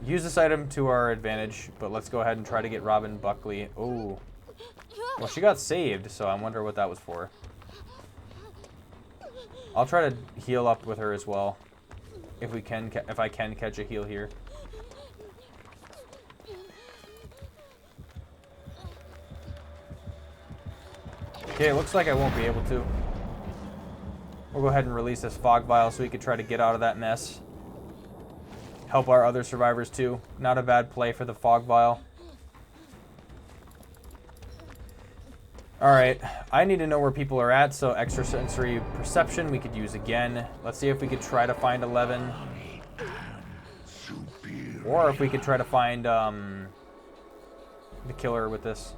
use this item to our advantage, but let's go ahead and try to get Robin Buckley. Oh, well, she got saved, so I wonder what that was for. I'll try to heal up with her as well, if we can, if I can catch a heal here. Okay, it looks like I won't be able to. We'll go ahead and release this fog vial so we can try to get out of that mess. Help our other survivors too. Not a bad play for the fog vial. Alright, I need to know where people are at, so extrasensory perception we could use again. Let's see if we could try to find 11. Or if we could try to find the killer with this.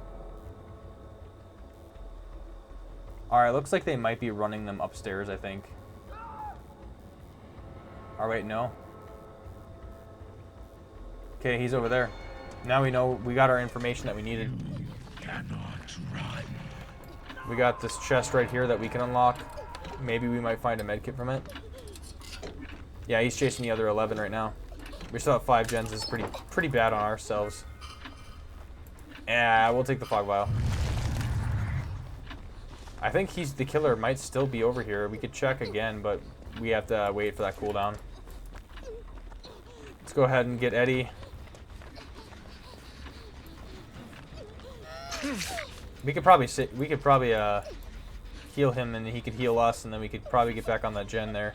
Alright, looks like they might be running them upstairs, I think. Oh, wait, no. Okay, he's over there. Now we know we got our information that we needed. We got this chest right here that we can unlock. Maybe we might find a medkit from it. Yeah, he's chasing the other 11 right now. We still have 5 gens. It's pretty bad on ourselves. Yeah, we'll take the fog vial. I think the killer might still be over here. We could check again, but we have to wait for that cooldown. Let's go ahead and get Eddie. We could probably heal him, and he could heal us, and then we could probably get back on that gen there.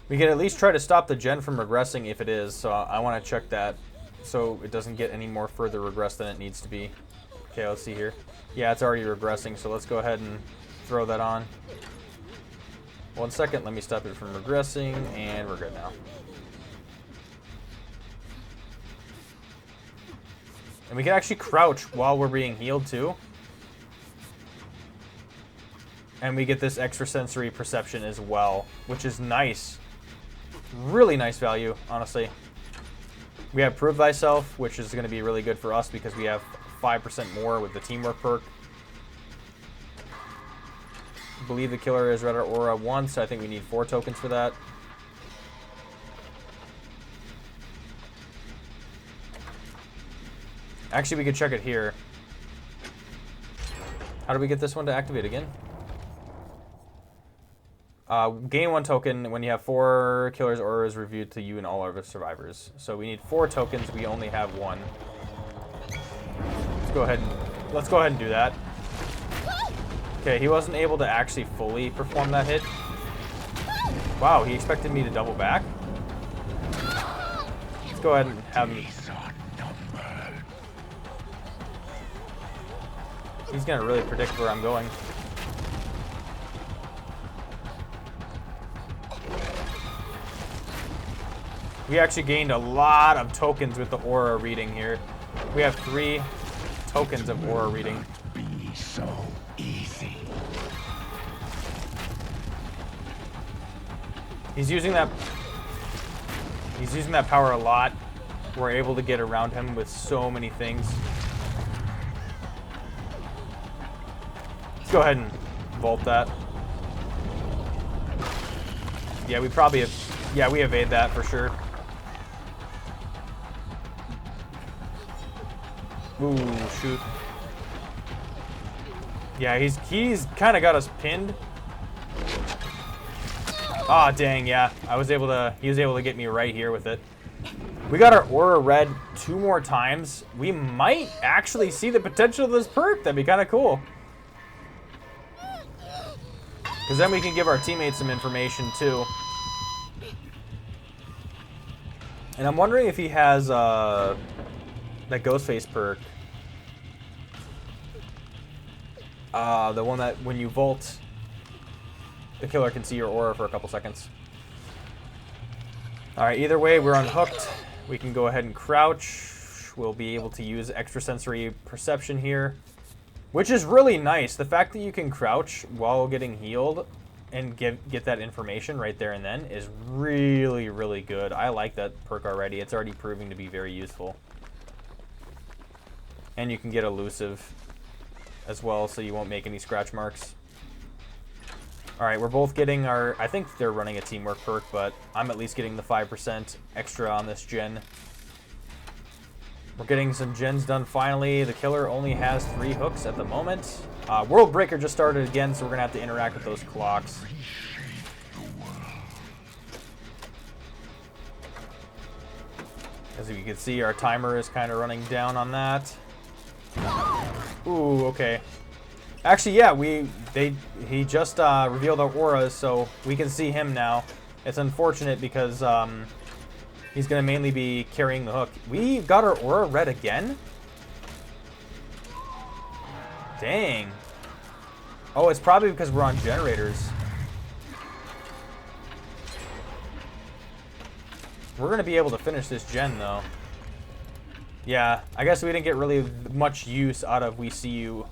We can at least try to stop the gen from regressing if it is, so I want to check that so it doesn't get any more further regress than it needs to be. Okay, let's see here. Yeah, it's already regressing, so let's go ahead and throw that on. 1 second, let me stop it from regressing, and we're good now. And we can actually crouch while we're being healed too. And we get this extrasensory perception as well, which is nice. Really nice value, honestly. We have Prove Thyself, which is going to be really good for us because we have 5% more with the Teamwork perk. Believe the killer has read our aura once, so I think we need 4 tokens for that. Actually, we could check it here. How do we get this one to activate again? Gain 1 token when you have 4 killers' auras reviewed to you and all other survivors. So we need 4 tokens. We only have 1. Let's go ahead and do that. Okay, he wasn't able to actually fully perform that hit. Wow, he expected me to double back. Let's go ahead and have him. He's gonna really predict where I'm going. We actually gained a lot of tokens with the aura reading here. We have 3 tokens of aura reading. Be so easy. He's using that power a lot. We're able to get around him with so many things. Let's go ahead and vault that. Yeah, we probably have. Yeah, we evade that for sure. Ooh, shoot. Yeah, he's kind of got us pinned. Ah, oh, dang, yeah. He was able to get me right here with it. We got our aura read 2 more times. We might actually see the potential of this perk. That'd be kind of cool. Because then we can give our teammates some information too. And I'm wondering if he has that Ghostface perk. The one that when you vault, the killer can see your aura for a couple seconds. Alright, either way, we're unhooked. We can go ahead and crouch. We'll be able to use extrasensory perception here, which is really nice. The fact that you can crouch while getting healed and get that information right there and then is really, really good. I like that perk already. It's already proving to be very useful. And you can get elusive as well, so you won't make any scratch marks. Alright, we're both getting our... I think they're running a teamwork perk, but I'm at least getting the 5% extra on this gen. We're getting some gens done finally. The killer only has 3 hooks at the moment. World Breaker just started again, so we're going to have to interact with those clocks. As you can see, our timer is kind of running down on that. Ooh, okay. Actually, yeah, he just revealed our auras, so we can see him now. It's unfortunate because he's going to mainly be carrying the hook. We got our aura read again? Dang. Oh, it's probably because we're on generators. We're going to be able to finish this gen, though. Yeah, I guess we didn't get really much use out of We See You.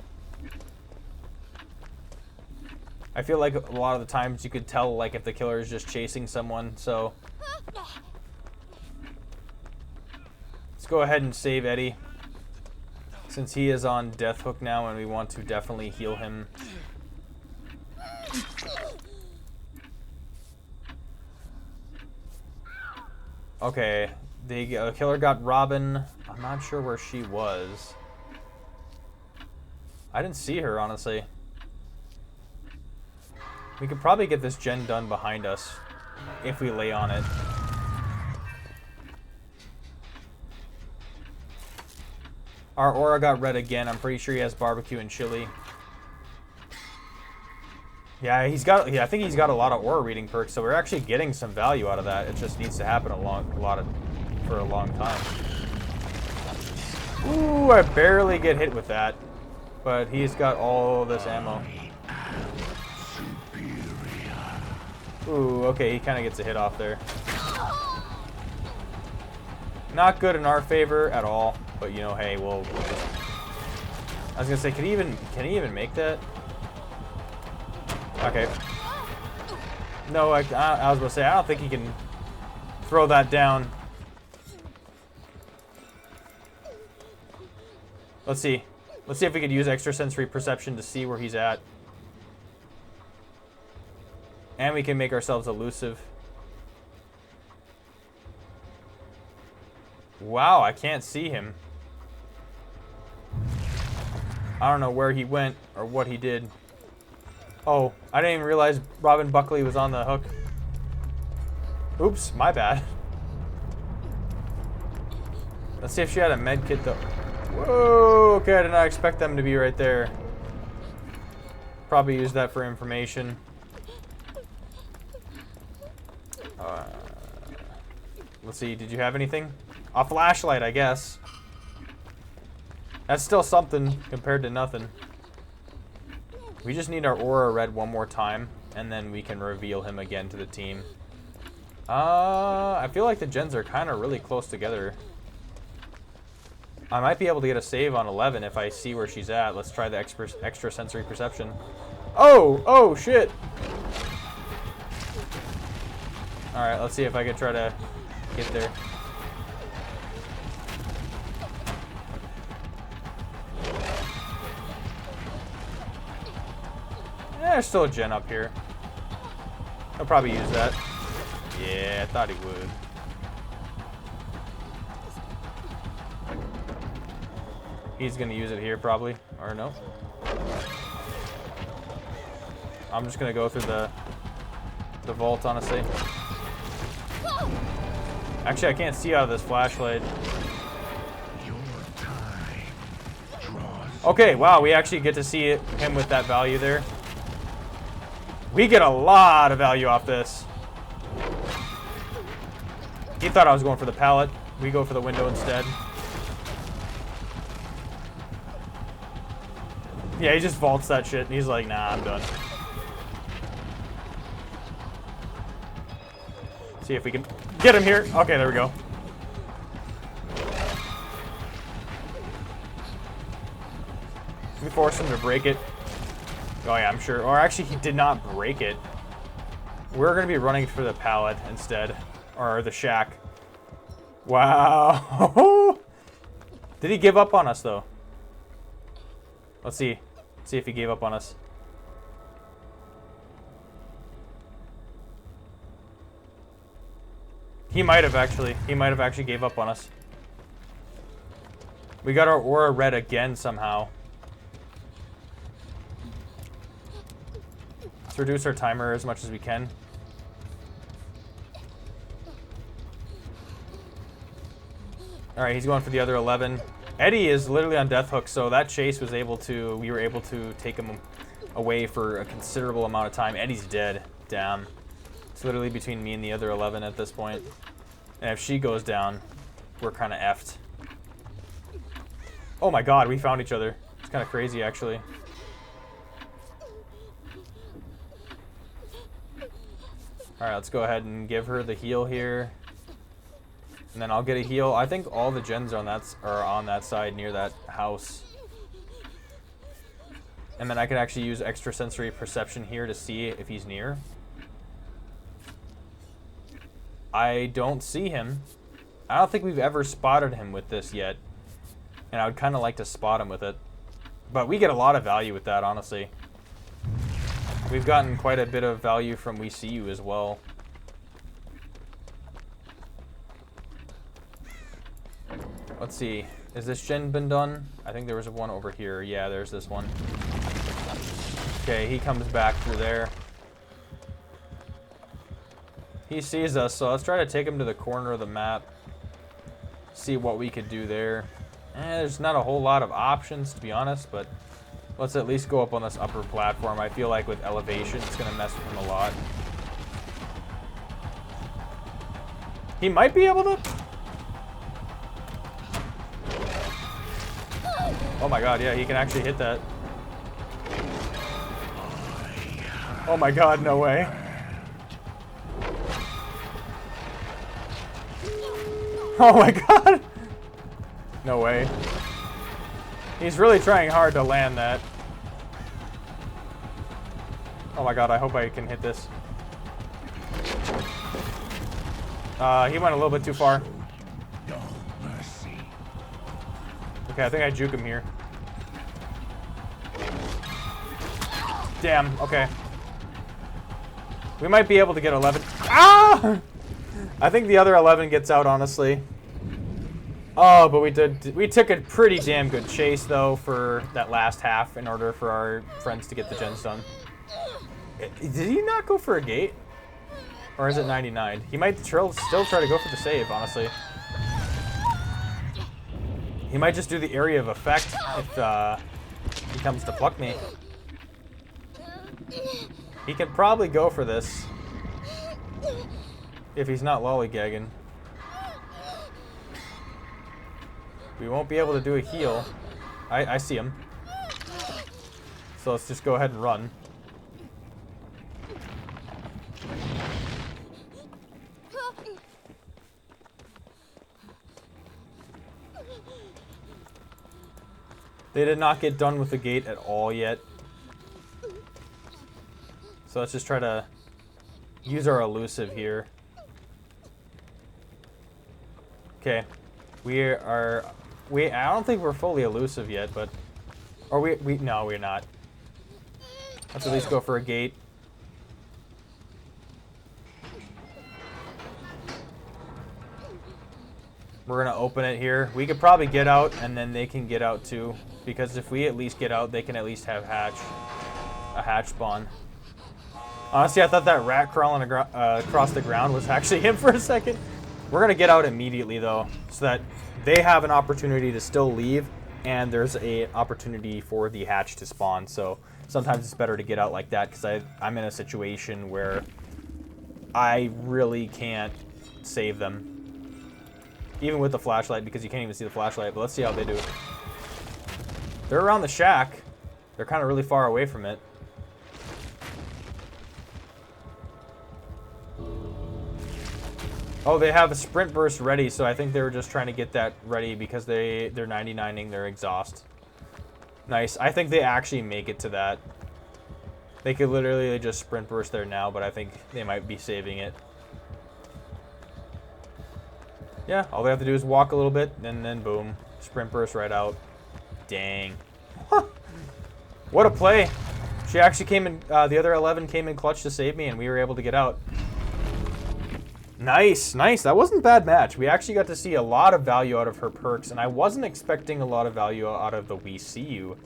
I feel like a lot of the times you could tell like if the killer is just chasing someone, so... Let's go ahead and save Eddie, since he is on death hook now and we want to definitely heal him. Okay, the killer got Robin. I'm not sure where she was. I didn't see her, honestly. We could probably get this gen done behind us if we lay on it. Our aura got red again. I'm pretty sure he has barbecue and chili. Yeah, I think he's got a lot of aura reading perks, so we're actually getting some value out of that. It just needs to happen for a long time. Ooh, I barely get hit with that, but he's got all this ammo. Ooh, okay, he kind of gets a hit off there. Not good in our favor at all, but you know, hey, we'll just... I was gonna say, can he even make that? Okay. No, I was gonna say, I don't think he can throw that down. Let's see. Let's see if we could use extrasensory perception to see where he's at. And we can make ourselves elusive. Wow, I can't see him. I don't know where he went or what he did. Oh, I didn't even realize Robin Buckley was on the hook. Oops, my bad. Let's see if she had a med kit though. Whoa, okay, I did not expect them to be right there. Probably use that for information. Let's see, did you have anything? A flashlight, I guess. That's still something compared to nothing. We just need our aura red one more time, and then we can reveal him again to the team. I feel like the gens are kind of really close together. I might be able to get a save on 11 if I see where she's at. Let's try the extra sensory perception. Oh! Oh, shit! Alright, let's see if I can try to get there. There's still a gen up here. I'll probably use that. Yeah, I thought he would. He's gonna use it here probably, or no? I'm just gonna go through the vault, honestly. Actually, I can't see out of this flashlight. Okay, wow, we actually get to see him with that value there. We get a lot of value off this. He thought I was going for the pallet. We go for the window instead. Yeah, he just vaults that shit, and he's like, nah, I'm done. See if we can get him here. Okay, there we go. We force him to break it. Oh yeah, I'm sure. Or actually, he did not break it. We're going to be running for the pallet instead. Or the shack. Wow. Did he give up on us, though? Let's see. See if he gave up on us. He might have actually. He might have actually gave up on us. We got our aura red again somehow. Let's reduce our timer as much as we can. Alright, he's going for the other 11. Eddie is literally on death hook, so that chase was able to... We were able to take him away for a considerable amount of time. Eddie's dead. Damn. It's literally between me and the other 11 at this point. And if she goes down, we're kind of effed. Oh my god, we found each other. It's kind of crazy, actually. Alright, let's go ahead and give her the heal here. And then I'll get a heal. I think all the gens are on that side near that house. And then I could actually use extrasensory perception here to see if he's near. I don't see him. I don't think we've ever spotted him with this yet. And I would kind of like to spot him with it. But we get a lot of value with that, honestly. We've gotten quite a bit of value from We See You as well. Let's see. Is this gen been done? I think there was one over here. Yeah, there's this one. Okay, he comes back through there. He sees us, so let's try to take him to the corner of the map. See what we could do there. There's not a whole lot of options, to be honest, but let's at least go up on this upper platform. I feel like with elevation, it's going to mess with him a lot. He might be able to... Oh my god, yeah, he can actually hit that. Oh my god, no way. Oh my god! No way. He's really trying hard to land that. Oh my god, I hope I can hit this. He went a little bit too far. Okay, I think I juke him here. Damn, okay. We might be able to get 11. Ah! I think the other 11 gets out, honestly. Oh, but we took a pretty damn good chase, though, for that last half in order for our friends to get the gens done. Did he not go for a gate? Or is it 99? He might still try to go for the save, honestly. He might just do the area of effect if he comes to pluck me. He could probably go for this if he's not lollygagging. We won't be able to do a heal. I see him. So let's just go ahead and run. They did not get done with the gate at all yet. So let's just try to use our elusive here. Okay. I don't think we're fully elusive yet, but... Or no, we're not. Let's at least go for a gate. We're going to open it here. We could probably get out, and then they can get out too. Because if we at least get out, they can at least have a hatch spawn. Honestly, I thought that rat crawling across the ground was actually him for a second. We're going to get out immediately, though, so that they have an opportunity to still leave, and there's an opportunity for the hatch to spawn. So sometimes it's better to get out like that, because I'm in a situation where I really can't save them. Even with the flashlight, because you can't even see the flashlight. But let's see how they do. They're around the shack. They're kind of really far away from it. Oh, they have a sprint burst ready, so I think they were just trying to get that ready because they're 99ing their exhaust. Nice. I think they actually make it to that. They could literally just sprint burst there now, but I think they might be saving it. Yeah, all they have to do is walk a little bit, and then boom. Sprint burst right out. Dang. What a play. She actually came in, the other 11 came in clutch to save me, and we were able to get out. Nice, nice. That wasn't a bad match. We actually got to see a lot of value out of her perks, and I wasn't expecting a lot of value out of the We See You,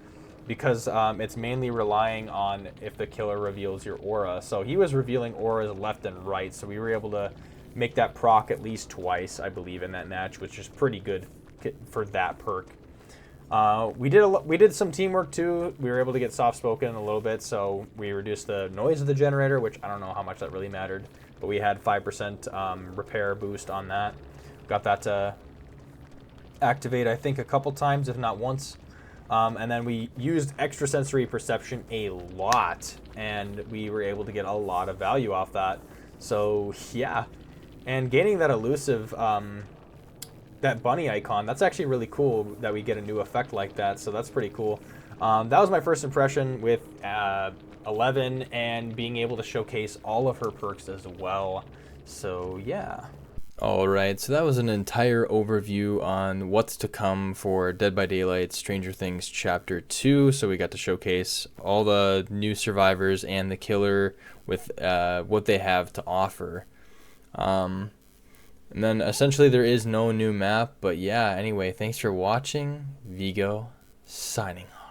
because it's mainly relying on if the killer reveals your aura. So he was revealing auras left and right, so we were able to make that proc at least twice, I believe, in that match, which is pretty good for that perk. We did some teamwork too. We were able to get soft spoken a little bit, so we reduced the noise of the generator, which I don't know how much that really mattered, but we had 5% repair boost on that. Got that to activate, I think, a couple times, if not once. And then we used extrasensory perception a lot, and we were able to get a lot of value off that. So yeah, and gaining that elusive, that bunny icon, that's actually really cool that we get a new effect like that, so that's pretty cool. That was my first impression with 11 and being able to showcase all of her perks as well. So yeah. Alright, so that was an entire overview on what's to come for Dead by Daylight Stranger Things Chapter 2. So we got to showcase all the new survivors and the killer with what they have to offer. And then essentially there is no new map, but yeah, anyway, thanks for watching. Vigo, signing off.